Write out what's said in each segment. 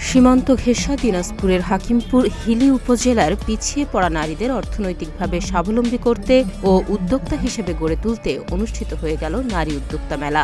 সীমান্ত ঘেঁষা দিনাজপুরের হাকিমপুর হিলি উপজেলার পিছিয়ে পড়া নারীদের অর্থনৈতিকভাবে স্বাবলম্বী করতে ও উদ্যোক্তা হিসেবে গড়ে তুলতে অনুষ্ঠিত হয়ে গেল নারী উদ্যোক্তা মেলা।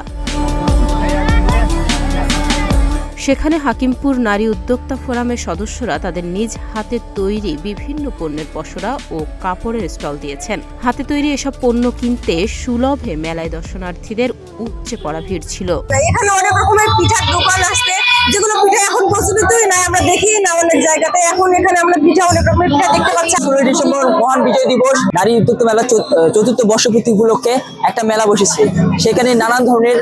সেখানে হাকিমপুর নারী উদ্যোক্তা ফোরামের সদস্যরা তাদের নিজ হাতে তৈরি বিভিন্ন পণ্যের পসরা ও কাপড়ের স্টল দিয়েছেন। হাতে তৈরি এসব পণ্য কিনতে সুলভে মেলায় দর্শনার্থীদের উপচে পড়া ভিড় ছিল। এখানে অনেক রকমের পিঠার দোকান আছে, যেগুলো পিঠা এখন প্রচলিতই নাই, আমরা দেখি না অনেক জায়গাতে। এখন এখানে আমরা পিঠা, অনেক রকমের পিঠা দেখতে পাচ্ছি। 16 ডিসেম্বর মহান বিজয় দিবস নারী উদ্যোক্তা মেলা চতুর্থ বর্ষপূর্তি উপলক্ষে একটা মেলা বসেছে। সেখানে নানান ধরনের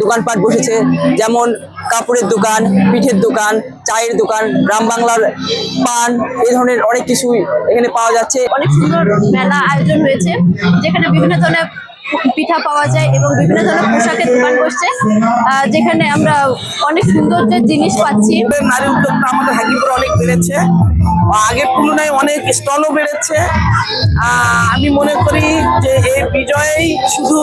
দোকানপাট বসেছে, যেমন কাপড়ের দোকান, পিঠের দোকান, চায়ের দোকান, গ্রাম বাংলার পান, এই ধরনের অনেক কিছুই এখানে পাওয়া যাচ্ছে। অনেক সুন্দর মেলা আয়োজন হয়েছে, যেখানে বিভিন্ন ধরনের পিঠা পাওয়া যায় এবং বিভিন্ন ধরনের পোশাকের দোকান বসছে, যেখানে আমরা অনেক সুন্দর জিনিস পাচ্ছি। নারী উদ্যোক্তা আমাদের হাকিমপুরে অনেক বেড়েছে, আগের তুলনায় অনেক স্টলও বেড়েছে। আমি মনে করি যে এই বিজয় শুধু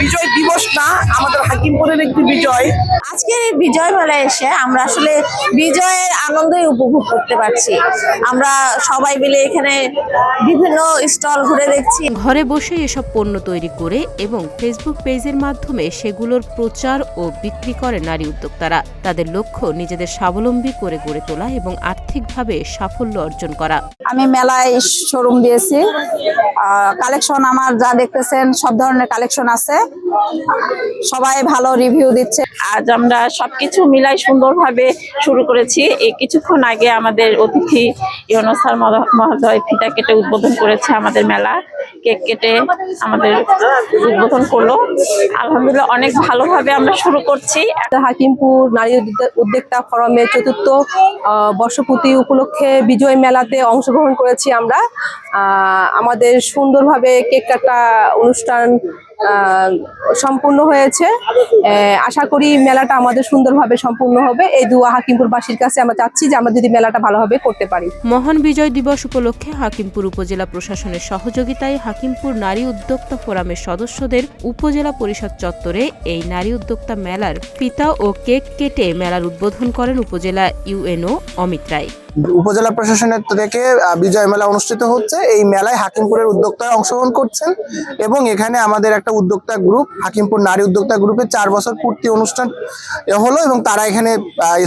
বিজয় দিবস না, আমাদের হাকিমপুরের একটি বিজয়। আজকের এই বিজয় মেলায় এসে আমরা আসলে বিজয়ের আনন্দই উপভোগ করতে পারছি। আমরা সবাই মিলে এখানে বিভিন্ন স্টল ঘুরে দেখছি। ঘরে বসে এসব পণ্য তৈরি করে এবং ফেসবুক পেজের মাধ্যমে সেগুলোর প্রচার ও বিক্রি করে নারী উদ্যোক্তারা। তাদের লক্ষ্য নিজেদের স্বাবলম্বী করে গড়ে তোলা এবং আর্থিকভাবে সাফল্য অর্জন করা। আমি মেলায় শোরুম দিয়েছি, কালেকশন আমার যা দেখতেছেন সব ধরনের কালেকশন আছে, সবাই ভালো রিভিউ দিচ্ছে। আজ আমরা সবকিছু মিলাই সুন্দরভাবে শুরু করেছি। এই কিছুক্ষণ আগে আমাদের অতিথি ইউনুস স্যার মহোদয় ফিতা কেটে উদ্বোধন করেছে আমাদের মেলা, কেক কেটে আমাদের উদ্বোধন করলো। আলহামদুলিল্লাহ অনেক ভালোভাবে আমরা শুরু করছি। হাকিমপুর নারী উদ্যোক্তা ফোরামের চতুর্থ বর্ষপূর্তি উপলক্ষে বিজয় মেলাতে অংশগ্রহণ করেছি আমরা। আমাদের সুন্দরভাবে কেক কাটা অনুষ্ঠান সম্পূর্ণ হয়েছে। আশা করি মেলাটা আমাদের সুন্দরভাবে সম্পূর্ণ হবে। এই দুয়া হাকিমপুরবাসীর কাছে আমরা চাচ্ছি যে আমরা যদি মেলাটা ভালোভাবে করতে পারি। মহান বিজয় দিবস উপলক্ষে হাকিমপুর উপজেলা প্রশাসনের সহযোগিতায় হাকিমপুর নারী উদ্যোক্তা ফোরামের সদস্যদের উপজেলা পরিষদ চত্বরে এই নারী উদ্যোক্তা মেলার ফিতা ও কেক কেটে মেলার উদ্বোধন করেন উপজেলা ইউএনও অমিত রায়। উপজেলা প্রশাসনের থেকে বিজয় মেলা অনুষ্ঠিত হচ্ছে। এই মেলায় হাকিমপুরের উদ্যোক্তারা অংশগ্রহণ করছেন এবং এখানে আমাদের একটা উদ্যোক্তা গ্রুপ, হাকিমপুর নারী উদ্যোক্তা গ্রুপের 4 বছর পূর্তি অনুষ্ঠান হলো এবং তারা এখানে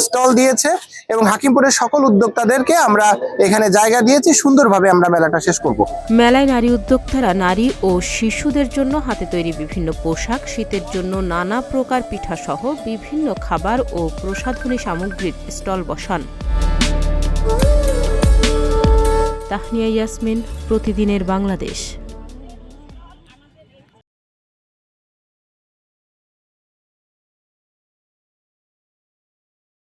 স্টল দিয়েছে এবং হাকিমপুরের সকল উদ্যোক্তাদেরকে আমরা এখানে জায়গা দিয়েছি। সুন্দরভাবে আমরা মেলাটা শেষ করব। মেলায় নারী উদ্যোক্তারা নারী ও শিশুদের জন্য হাতে তৈরি বিভিন্ন পোশাক, শীতের জন্য নানা প্রকার পিঠা সহ বিভিন্ন খাবার ও প্রসাধনী সামগ্রীর স্টল বসান। তাহনিয়া ইয়াসমিন, প্রতিদিনের বাংলাদেশ।